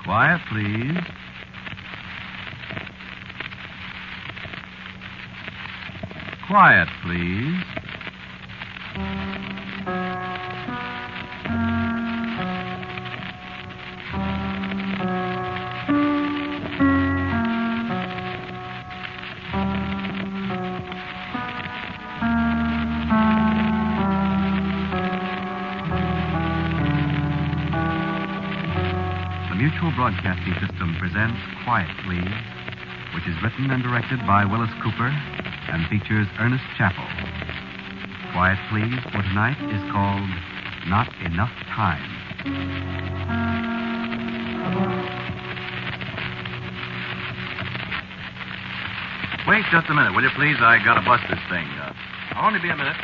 Quiet, please. Quiet, please. Mutual Broadcasting System presents Quiet, Please, which is written and directed by Wyllis Cooper and features Ernest Chappell. Quiet, Please for tonight is called Not Enough Time. Wait just a minute, will you, please? I gotta bust this thing. I'll only be a minute.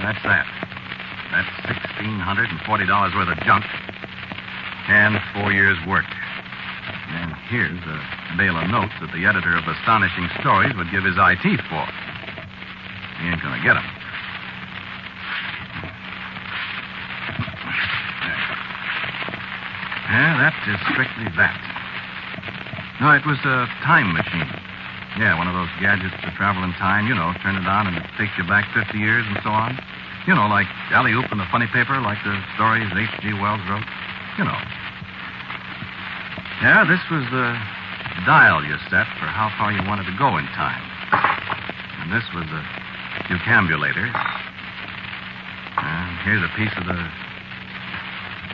That's that. That's $1,640 worth of junk and 4 years' work. And here's a bale of notes that the editor of Astonishing Stories would give his eye teeth for. He ain't gonna get them. Yeah, that is strictly that. No, it was a time machine. Yeah, one of those gadgets to travel in time. You know, turn it on and it takes you back 50 years and so on. You know, like Alley-Oop in the funny paper, like the stories H.G. Wells wrote. You know. Yeah, this was the dial you set for how far you wanted to go in time. And this was the decambulator. And here's a piece of the...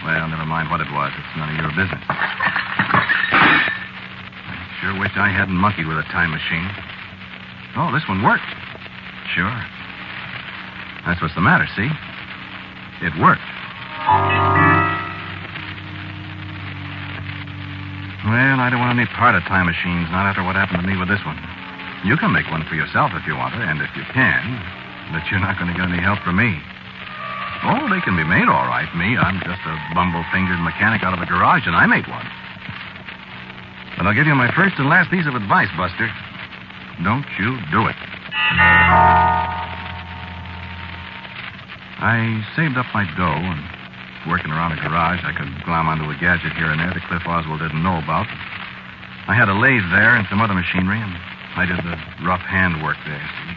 Well, never mind what it was. It's none of your business. I sure wish I hadn't monkeyed with a time machine. Oh, this one worked. Sure. That's what's the matter, see? It worked. Well, I don't want any part of time machines, not after what happened to me with this one. You can make one for yourself if you want to, and if you can, but you're not going to get any help from me. Oh, they can be made all right. Me, I'm just a bumble-fingered mechanic out of a garage, and I made one. But I'll give you my first and last piece of advice, Buster. Don't you do it. I saved up my dough, and working around a garage, I could glom onto a gadget here and there that Cliff Oswald didn't know about. I had a lathe there and some other machinery, and I did the rough hand work there, see?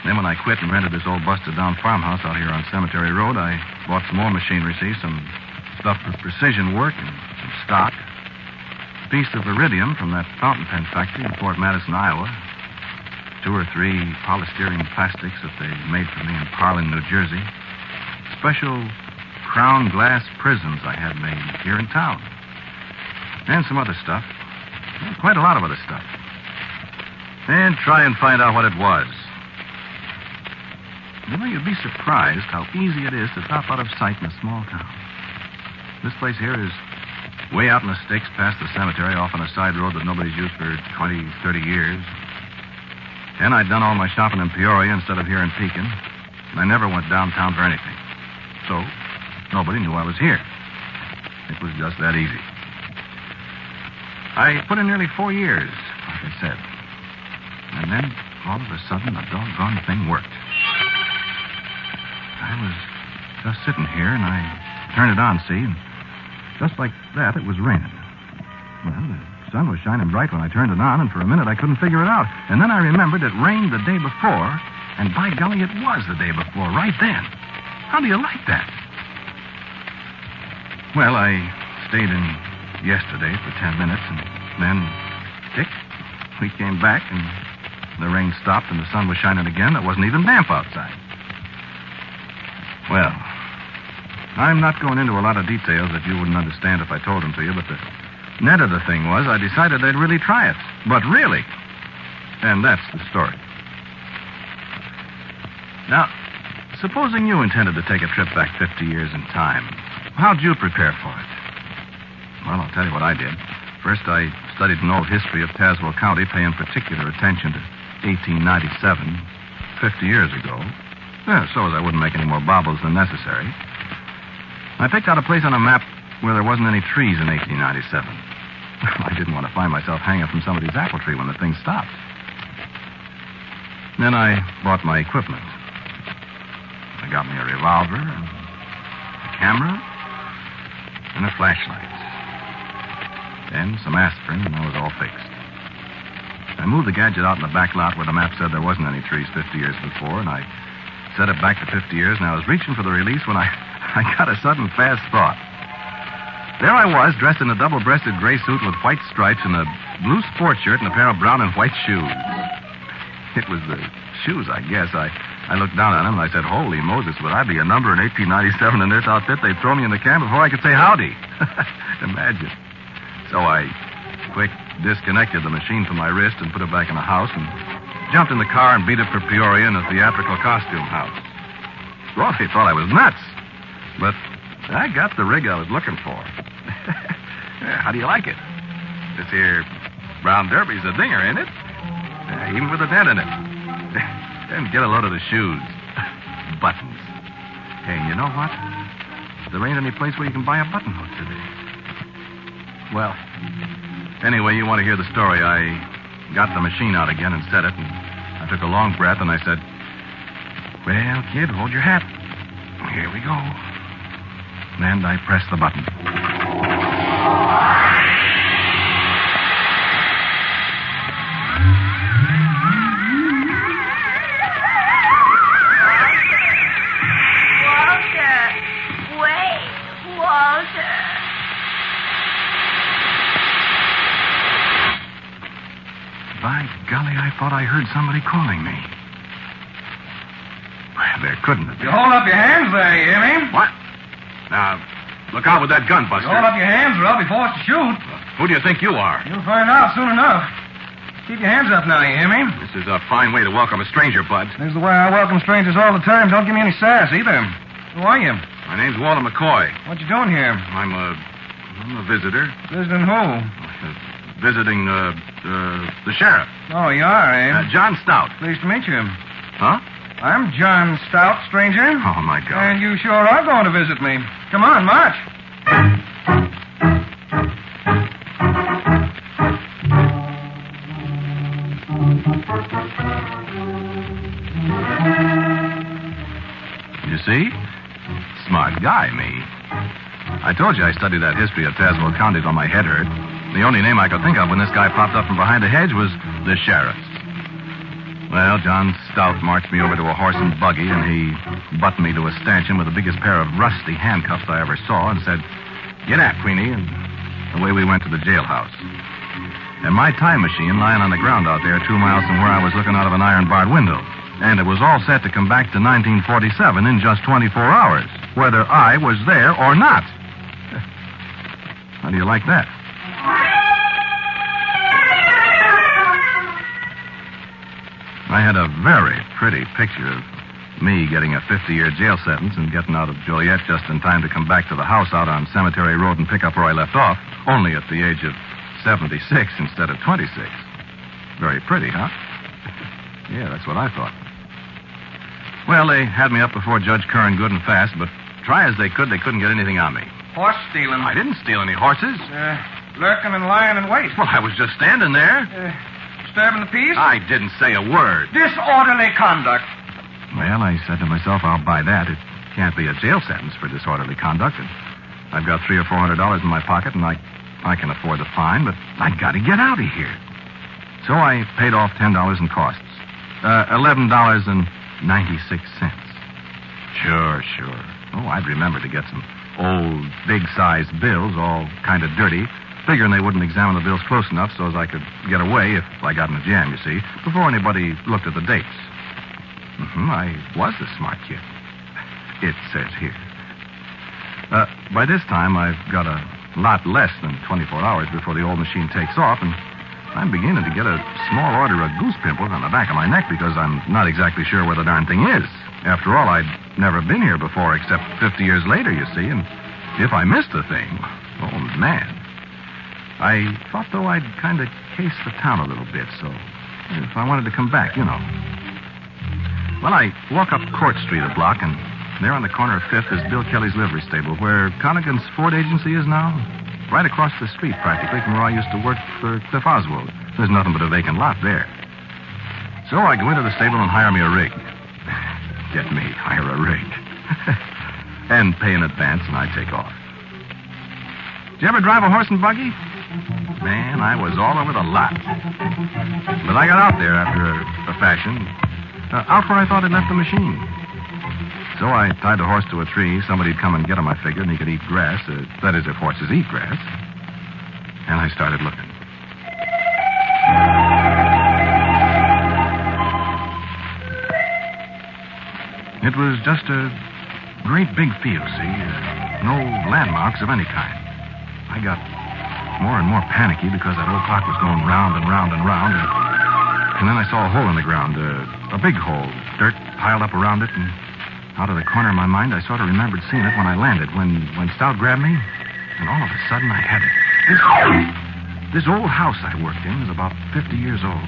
Then when I quit and rented this old busted-down farmhouse out here on Cemetery Road, I bought some more machinery, see? Some stuff for precision work and some stock. A piece of iridium from that fountain pen factory in Fort Madison, Iowa. 2 or 3 polystyrene plastics that they made for me in Parlin, New Jersey. Special crown glass prisms I had made here in town. And some other stuff. Quite a lot of other stuff. And try and find out what it was. You know, you'd be surprised how easy it is to drop out of sight in a small town. This place here is way out in the sticks past the cemetery, off on a side road that nobody's used for 20, 30 years. And I'd done all my shopping in Peoria instead of here in Pekin. And I never went downtown for anything. So, nobody knew I was here. It was just that easy. I put in nearly 4 years, like I said. And then, all of a sudden, the doggone thing worked. I was just sitting here, and I turned it on, see? And just like that, it was raining. Well, the sun was shining bright when I turned it on, and for a minute I couldn't figure it out. And then I remembered it rained the day before, and by golly, it was the day before, right then. How do you like that? Well, I stayed in yesterday for 10 minutes, and then, tick, we came back, and the rain stopped, and the sun was shining again. It wasn't even damp outside. Well, I'm not going into a lot of details that you wouldn't understand if I told them to you, but the net of the thing was I decided I'd really try it. But really. And that's the story. Now, supposing you intended to take a trip back 50 years in time, how'd you prepare for it? Well, I'll tell you what I did. First, I studied an old history of Tazewell County, paying particular attention to 1897, 50 years ago. Yeah, so as I wouldn't make any more bobbles than necessary. I picked out a place on a map where there wasn't any trees in 1897. I didn't want to find myself hanging from somebody's apple tree when the thing stopped. Then I bought my equipment. I got me a revolver, a camera, and a flashlight. Then some aspirin, and I was all fixed. I moved the gadget out in the back lot where the map said there wasn't any trees 50 years before, and I set it back to 50 years, and I was reaching for the release when I got a sudden fast thought. There I was, dressed in a double-breasted gray suit with white stripes and a blue sport shirt and a pair of brown and white shoes. It was the shoes, I guess. I looked down at them and I said, holy Moses, would I be a number in 1897 in this outfit? They'd throw me in the can before I could say howdy. Imagine. So I quick disconnected the machine from my wrist and put it back in the house and jumped in the car and beat it for Peoria in a theatrical costume house. Well, they thought I was nuts. But I got the rig I was looking for. Yeah, how do you like it? This here brown derby's a dinger, ain't it? Even with a dent in it. And get a load of the shoes. Buttons. Hey, you know what? There ain't any place where you can buy a button hook today. Well, anyway, you want to hear the story. I got the machine out again and set it, and I took a long breath, and I said, well, kid, hold your hat. Here we go. And I pressed the button. By golly, I thought I heard somebody calling me. Well, there couldn't have been. You hold up your hands there, you hear me? What? Now, look out with that gun, Buster. You hold up your hands or I'll be forced to shoot. Who do you think you are? You'll find out soon enough. Keep your hands up now, you hear me? This is a fine way to welcome a stranger, Bud. This is the way I welcome strangers all the time. Don't give me any sass, either. Who are you? My name's Walter McCoy. What you doing here? I'm a visitor. Visiting who? Visiting, the sheriff. Oh, you are, eh? John Stout. Pleased to meet you. Huh? I'm John Stout, stranger. Oh, my God. And you sure are going to visit me. Come on, march. You see? Smart guy, me. I told you I studied that history of Tazewell County till my head hurt. The only name I could think of when this guy popped up from behind a hedge was the sheriff. Well, John Stout marched me over to a horse and buggy, and he buttoned me to a stanchion with the biggest pair of rusty handcuffs I ever saw and said, "Get out, Queenie," and away we went to the jailhouse. And my time machine lying on the ground out there 2 miles from where I was looking out of an iron-barred window. And it was all set to come back to 1947 in just 24 hours, whether I was there or not. How do you like that? I had a very pretty picture of me getting a 50-year jail sentence and getting out of Joliet just in time to come back to the house out on Cemetery Road and pick up where I left off, only at the age of 76 instead of 26. Very pretty, huh? Yeah, that's what I thought. Well, they had me up before Judge Curran good and fast, but try as they could, they couldn't get anything on me. Horse stealing. I didn't steal any horses. Lurking and lying in wait. Well, I was just standing there. Disturbing the peace? I didn't say a word. Disorderly conduct. Well, I said to myself, I'll buy that. It can't be a jail sentence for disorderly conduct. And I've got $300 or $400 in my pocket, and I can afford the fine, but I got to get out of here. So I paid off $10 in costs. $11.96. Sure. Oh, I'd remember to get some old, big-sized bills, all kind of dirty, figuring they wouldn't examine the bills close enough so as I could get away if I got in a jam, you see, before anybody looked at the dates. I was a smart kid. It says here. By this time, I've got a lot less than 24 hours before the old machine takes off, and I'm beginning to get a small order of goose pimples on the back of my neck because I'm not exactly sure where the darn thing is. After all, I'd never been here before except 50 years later, you see, and if I missed the thing, oh, man. I thought, though, I'd kind of case the town a little bit, so if I wanted to come back, you know. Well, I walk up Court Street a block, and there on the corner of 5th is Bill Kelly's livery stable, where Connigan's Ford agency is now. Right across the street, practically, from where I used to work for Cliff Oswald. There's nothing but a vacant lot there. So I go into the stable and hire me a rig. Get me, hire a rig. And pay in advance, and I take off. Did you ever drive a horse and buggy? Man, I was all over the lot. But I got out there after a fashion. Out where I thought I'd left the machine. So I tied the horse to a tree. Somebody'd come and get him, I figured, and he could eat grass. That is, if horses eat grass. And I started looking. It was just a great big field, see? No landmarks of any kind. I got more and more panicky because that old clock was going round and round and round. And then I saw a hole in the ground, a big hole, dirt piled up around it. And out of the corner of my mind, I sort of remembered seeing it when I landed, when Stout grabbed me. And all of a sudden, I had it. This old house I worked in was about 50 years old.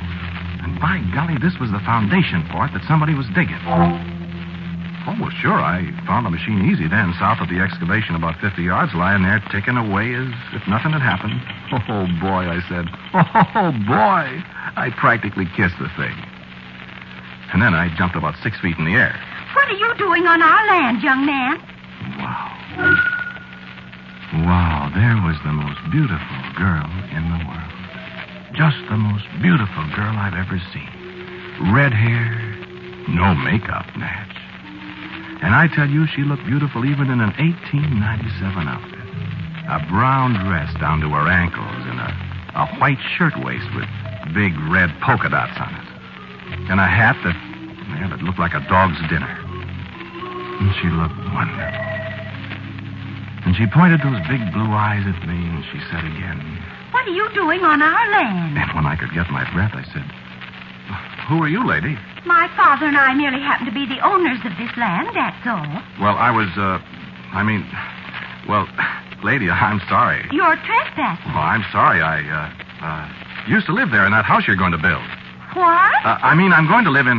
And by golly, this was the foundation for it that somebody was digging. Oh, well, sure, I found the machine easy then, south of the excavation, about 50 yards, lying there ticking away as if nothing had happened. Oh, boy, I said. Oh, boy. I practically kissed the thing. And then I jumped about 6 feet in the air. What are you doing on our land, young man? Wow. Wow, there was the most beautiful girl in the world. Just the most beautiful girl I've ever seen. Red hair, no makeup, Natch. And I tell you, she looked beautiful even in an 1897 outfit. A brown dress down to her ankles and a white shirtwaist with big red polka dots on it. And a hat that looked like a dog's dinner. And she looked wonderful. And she pointed those big blue eyes at me, and she said again, "What are you doing on our land?" And when I could get my breath, I said, "Who are you, lady?" "My father and I merely happen to be the owners of this land, that's all." "Well, lady, I'm sorry." "You're trespassing." "Well, I'm sorry. I used to live there in that house you're going to build." "What?" I'm going to live in,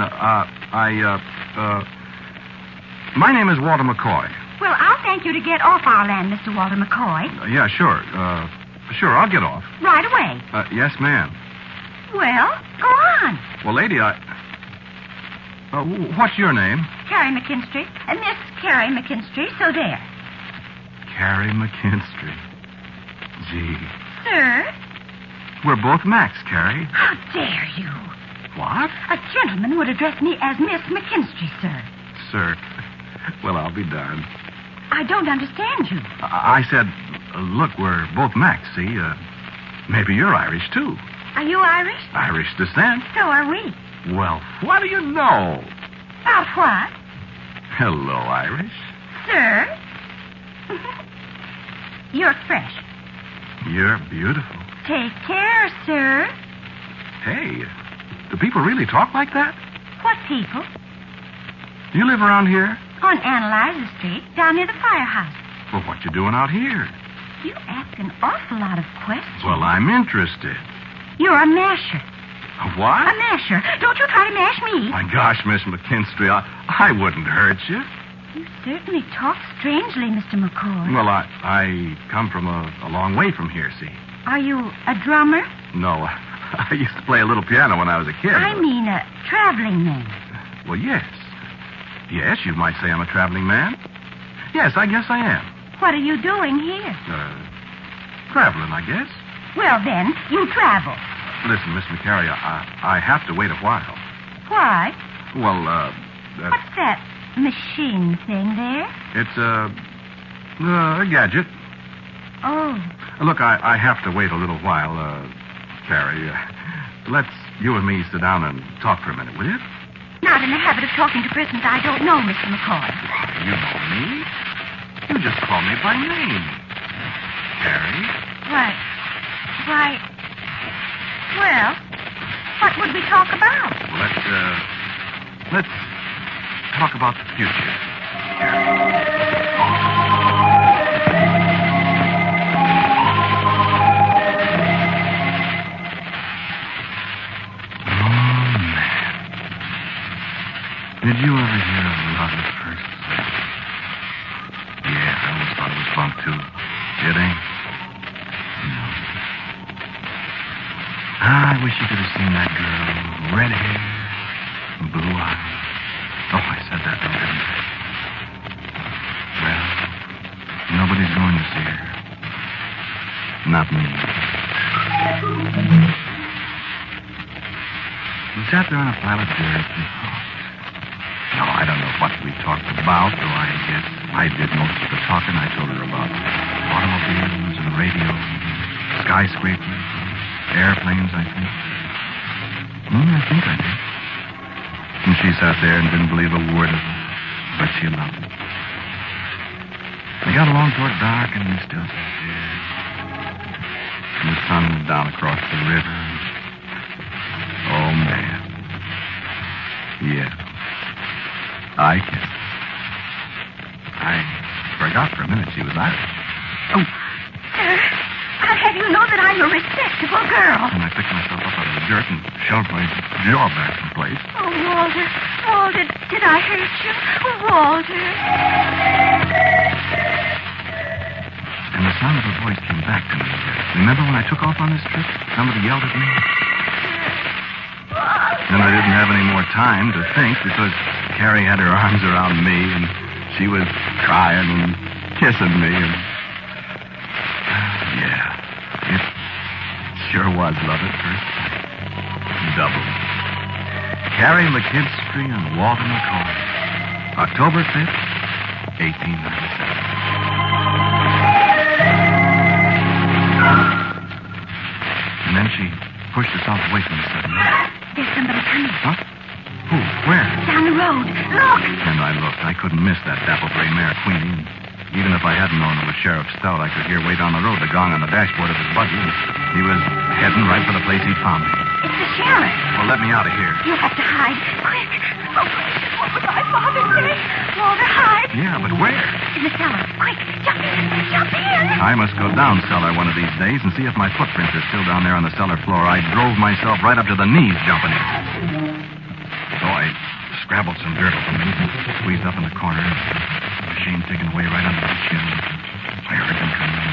my name is Walter McCoy. "Well, I'll thank you to get off our land, Mr. Walter McCoy." Yeah, sure. Sure, I'll get off. "Right away." Yes, ma'am. "Well, go on." "Well, lady, what's your name?" "Carrie McKinstry. Miss Carrie McKinstry, so there." Carrie McKinstry. Gee. "Sir?" "We're both Macs, Carrie." "How dare you?" "What?" "A gentleman would address me as Miss McKinstry, sir." "Sir. Well, I'll be darned." "I don't understand you." I said, look, we're both Macs, see? Maybe you're Irish, too." "Are you Irish?" "Irish descent." "So are we." "Well, what do you know?" "About what?" "Hello, Irish." "Sir?" "You're fresh." "You're beautiful." "Take care, sir." Hey, do people really talk like that? "What people?" Do you live around here? "On Analyzer Street, down near the firehouse." Well, what you doing out here? You ask an awful lot of questions. Well, I'm interested. "You're a masher." A what? "A masher. Don't you try to mash me." My gosh, Miss McKinstry, I wouldn't hurt you. "You certainly talk strangely, Mr. McCoy." Well, I come from a long way from here, see? "Are you a drummer?" No, I used to play a little piano when I was a kid. "I mean a traveling man." Well, yes. Yes, you might say I'm a traveling man. Yes, I guess I am. "What are you doing here?" Traveling, I guess. "Well, then, you travel." Listen, Miss McCarry, I have to wait a while. "Why?" Well, What's that machine thing there? It's a gadget. Oh. Look, I have to wait a little while, Carrie. Let's you and me sit down and talk for a minute, will you? Not in the habit of talking to persons I don't know, Mr. McCoy. You know me. You just call me by name. Carrie. Why, well, what would we talk about? Let's talk about the future, Carrie. Did you ever hear of love at first sight? Yeah, I always thought it was bunk, too. It ain't? No. I wish you could have seen that girl. Red hair, I said that, though, didn't I? Well, nobody's going to see her. Not me. We sat there on a pile of dirt and talked. No, I don't know what we talked about, though I guess I did most of the talking. I told her about automobiles and radio, skyscrapers, airplanes, I think. I think I did. And she sat there and didn't believe a word of it, but she loved it. We got along toward dark, and we still sat there. And the sun went down across the river. Oh, man. Yeah. I can. I forgot for a minute she was Irish. Oh. Sir, I'll have you know that I'm a respectable girl. And I picked myself up out of the dirt and shoved my jaw back in place. Oh, Walter. Walter, did I hurt you? Walter. And the sound of her voice came back to me. Remember when I took off on this trip? Somebody yelled at me. And I didn't have any more time to think because Carrie had her arms around me and she was crying and kissing me. And yeah, it sure was love at first sight. Double. Carrie McKinstry and Walter McCall. October 5th, 1897. And then she pushed herself away from me suddenly. There's somebody coming. Huh? Who? Where? Down the road. Look! And I looked. I couldn't miss that dapple gray mare, Queenie. Even if I hadn't known it was Sheriff Stout, I could hear way down the road the gong on the dashboard of his buggy. He was heading right for the place he'd found me. It's the sheriff. Well, let me out of here. You have to hide. Quick. Oh, what would my father say? Walter, hide. Yeah, but where? In the cellar. Quick, jump in. Jump in. I must go down cellar one of these days and see if my footprints are still down there on the cellar floor. I drove myself right up to the knees jumping in. So I scrabbled some dirt off me and squeezed up in the corner. The machine taken away right under the chin. I heard him coming in.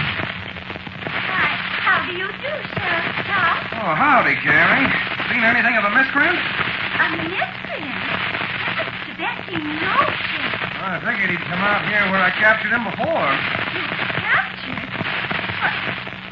Why, how do you do, Sheriff Stout? Oh, howdy, Carrie. Seen anything of a miscreant? A miscreant? To bet you know, Sheriff. I figured he'd come out here where I captured him before. You captured? But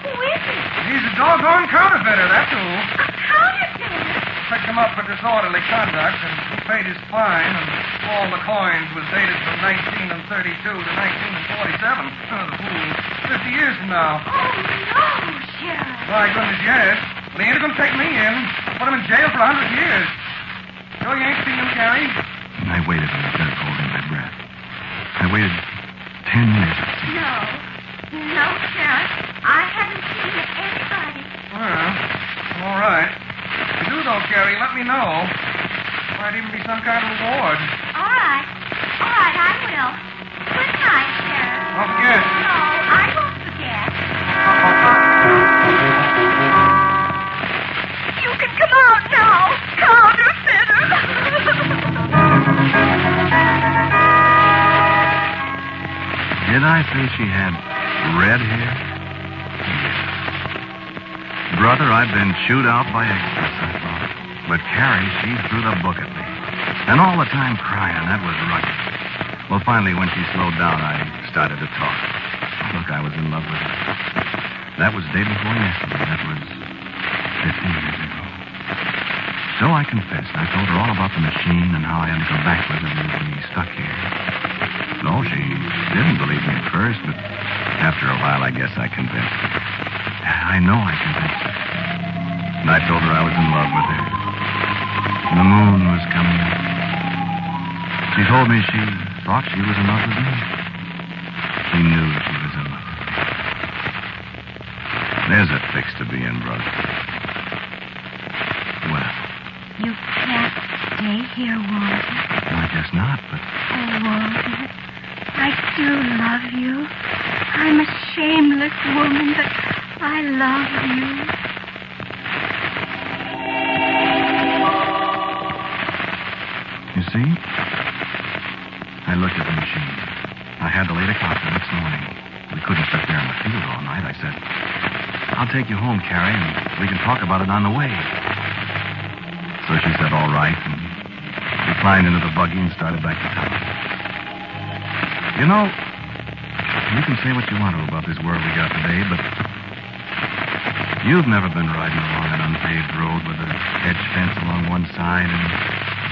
who is he? He's a doggone counterfeiter, that's who. A counterfeiter? Picked him up for disorderly conduct, and he paid his fine, and all the coins was dated from 1932 to 1947. Oh, the fool. 50 years from now. Oh, no, Sheriff. My goodness, yes. But he ain't going to take me in. Put him in jail for 100 years. Sure you ain't seen him, Carrie? And I waited in the dirt, holding my breath. I waited 10 years. No. No, Sheriff. I haven't seen anybody. Well, all right. If you do, though, Carrie, let me know. Might even be some kind of reward. All right. All right, I will. Good night, Sheriff. Don't forget. No, I won't forget. You can come out now, counterfeiter. Did I say she had red hair? Brother, I've been chewed out by extras, I thought. But Carrie, she threw the book at me. And all the time crying, that was rugged. Well, finally, when she slowed down, I started to talk. Look, I was in love with her. That was day before yesterday. That was 15 years ago. So I confessed. I told her all about the machine and how I had to come back with her and be stuck here. No, she didn't believe me at first, but after a while, I guess I convinced her. I know I convinced her. And I told her I was in love with her. The moon was coming up. She told me she thought she was in love with me. She knew she was in love with me. There's a fix to be in, brother. Well, You can't stay here, Walter. I guess not, but... Oh, Walter, I do love you. I'm a shameless woman, but I love you. You see? I looked at the machine. I had to lay the clock the next morning. We couldn't sit there in the field all night. I said, I'll take you home, Carrie, and we can talk about it on the way. So she said, all right, and we climbed into the buggy and started back to town. You know, you can say what you want to about this world we got today, but you've never been riding along an unpaved road with a hedge fence along one side and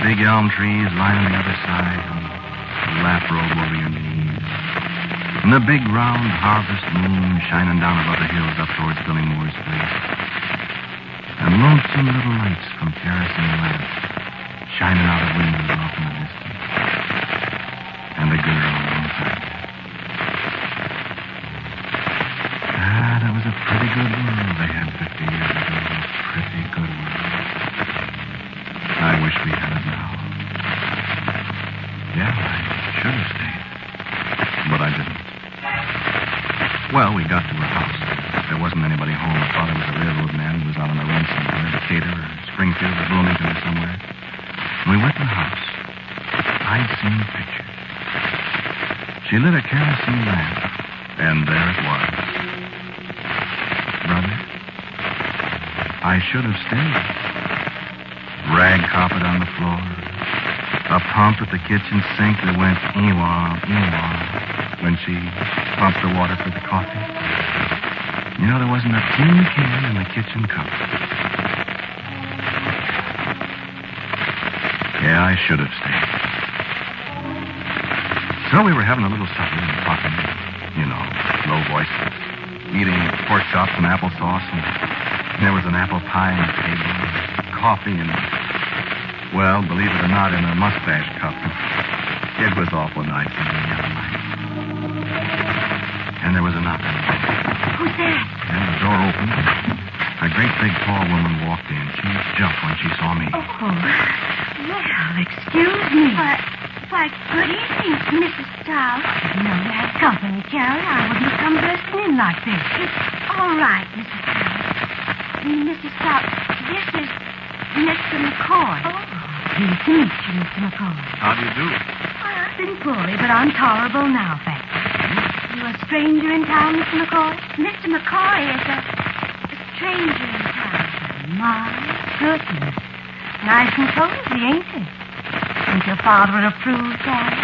big elm trees lining the other side and a lap robe over your knees. And the big round harvest moon shining down above the hills up towards Billy Moore's place. And lonesome little lights from kerosene lamps shining out of windows off in the distance. And the girl inside. That was a pretty good world they had 50 years ago. A pretty good world. I wish we had it now. Yeah, I should have stayed. But I didn't. Well, we got to her house. There wasn't anybody home. I thought it was a railroad man who was out on a run somewhere, Decatur or Springfield or Bloomington or somewhere. We went to the house. I'd seen pictures. She lit a kerosene lamp, and there it was. Brother, I should have stayed. Rag carpet on the floor. A pump at the kitchen sink that went ee-wah, ee-wah when she pumped the water for the coffee. You know, there wasn't a tin can in the kitchen cupboard. Yeah, I should have stayed. So we were having a little supper and talking, you know, low voices, eating pork chops and applesauce, and there was an apple pie on the table, and coffee, and, well, believe it or not, in a mustache cup. It was awful nice and nice. And there was a knock on the door. Who's that? And the door opened. A great big tall woman walked in. She jumped when she saw me. Oh, well, excuse me. Why, good evening, Mrs. Stout. You know you had company, Carrie. I wouldn't have come bursting in like this. It's all right, Mrs. Stout. Mrs. Stout, this is Mr. McCoy. Oh, pleased to meet you, Mr. McCoy. How do you do? Well, I've been poorly, but I'm tolerable now, thanks. You a stranger in town, Mr. McCoy? Mr. McCoy is a stranger in town. My goodness. Nice and cozy, ain't it? Think your father would approve, Carrie?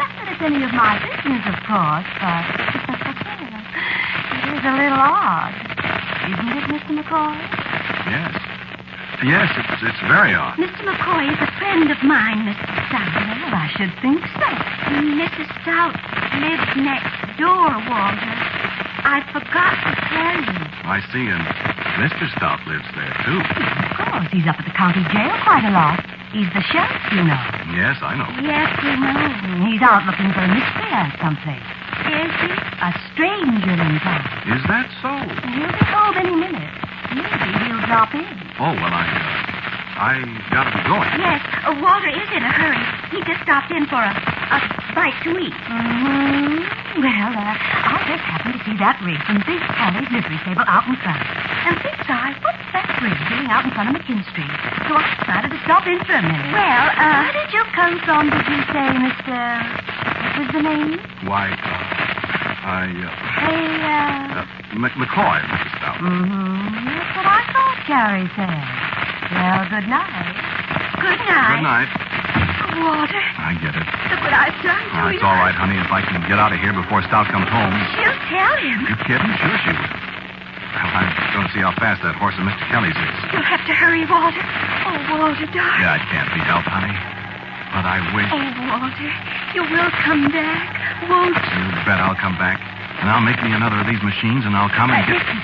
Not that it's any of my business, of course, but it is a little odd. Isn't it, Mr. McCoy? Yes. Yes, it's very odd. Mr. McCoy is a friend of mine, Mrs. Stout. Well, I should think so. Mrs. Stout lives next door, Walter. I forgot to tell you. I see, and Mr. Stout lives there, too. Of course, he's up at the county jail quite a lot. He's the sheriff, you know. Yes, I know. Yes, we know. He's out looking for a miscreant someplace. Is he? A stranger in town. Is that so? He'll be home any minute. Maybe he'll drop in. Oh, well, I gotta be going. Yes, Walter is in a hurry. He just stopped in for a bite to eat. Mm-hmm. Well, I just happened to see that rig from Big Kelly's livery stable out in front. And thinks I, what's that rig doing out in front of McKin Street? So I decided to stop in for a minute. Well, where did you come from, did you say, Mr. What was the name? Why, McCoy, Mr. Stout. Mm-hmm. That's what I thought Carrie said. Well, good night. Good night. Good night. Walter. I get it. Look what I've done to you. It's all right, honey, if I can get out of here before Stout comes home. She'll tell him. You kidding? Sure she will. Well, I'm going to see how fast that horse of Mr. Kelly's is. You'll have to hurry, Walter. Oh, Walter, darling. Yeah, it can't be helped, honey. But I wish... Oh, Walter, you will come back, won't you? You bet I'll come back. And I'll make me another of these machines, and I'll come and get... Listen.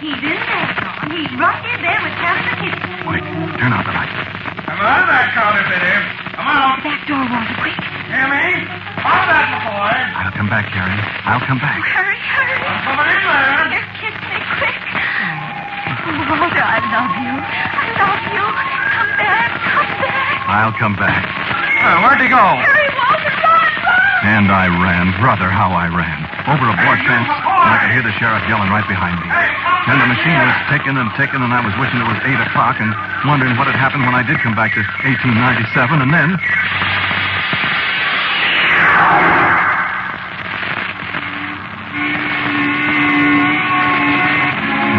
He's in there, John. He's right in there with Carrie McKin. Quick, turn out the light. Come on, that counterfeiter. Come on. Back door, Walter, quick. Hear me? On that, McCoy. I'll come back, Carrie. I'll come back. Hurry, hurry. Somebody in there. Just kiss me, quick. Walter, I love you. I love you. Come back, come back. I'll come back. Where'd he go? Hurry, Walter, run, run. And I ran. Brother, how I ran. Over a board fence, and I could hear the sheriff yelling right behind me. And the machine was ticking and ticking, and I was wishing it was 8 o'clock and wondering what had happened when I did come back to 1897, and then...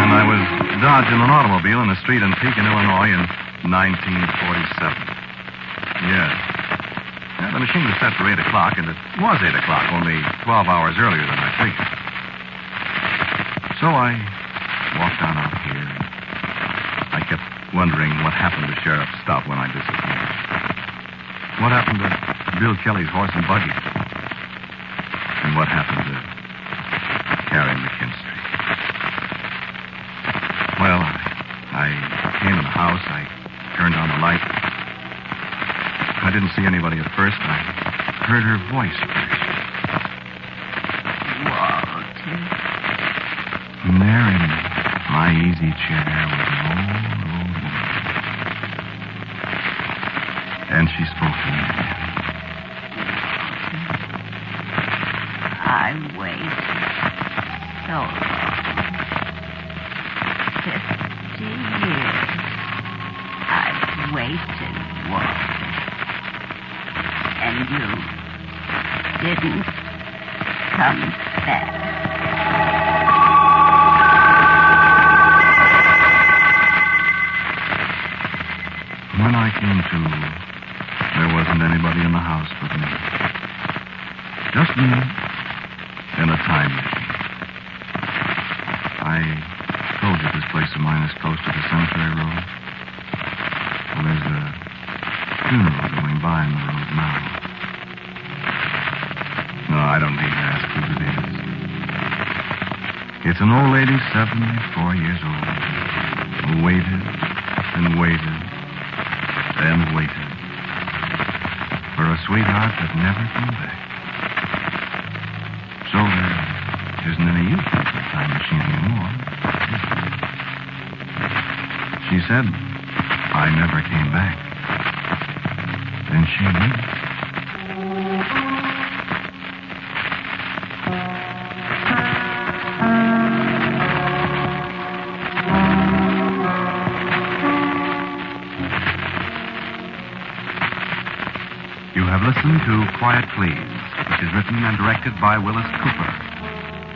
And I was dodging an automobile in a street in Pekin, Illinois in 1947. The machine was set for 8 o'clock, and it was 8 o'clock, only 12 hours earlier than I figured. So I walked on out here. I kept wondering what happened to Sheriff Stout when I disappeared. What happened to Bill Kelly's horse and buggy? And what happened to Carrie McKinstry? Well, I came in the house. I turned on the light. I didn't see anybody at first. I heard her voice first. Walter. And there in my easy chair was an old woman. And she spoke to me again. I waited so long. 50 years. I've waited, Walter. And you didn't come back. When I came to, there wasn't anybody in the house but me. Just me and a time machine. I told you this place of mine is close to the cemetery road. Well, there's a funeral going by in the road now. No, I don't need to ask who it is. It's an old lady, 74 years old, who waited and waited and waited for a sweetheart that never came back. So there isn't any use for the time machine anymore. She said, I never came back. Then she knew. You have listened to Quiet Please, which is written and directed by Wyllis Cooper.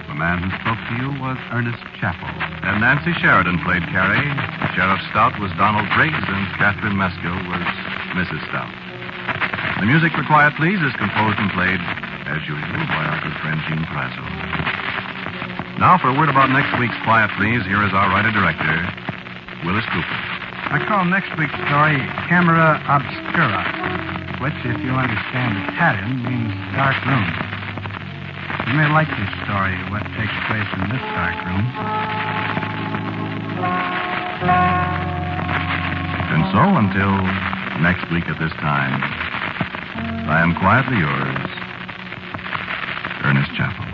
The man who spoke to you was Ernest Chappell. And Nancy Sheridan played Carrie. Sheriff Stout was Donald Briggs, and Catherine Meskill was Mrs. Stout. The music for Quiet Please is composed and played, as usual, by our good friend Gene Prazo. Now, for a word about next week's Quiet Please, here is our writer-director, Wyllis Cooper. I call next week's story Camera Obscura, which, if you understand Italian, means dark room. You may like this story, what takes place in this dark room. And so, until next week at this time, I am quietly yours, Ernest Chappell.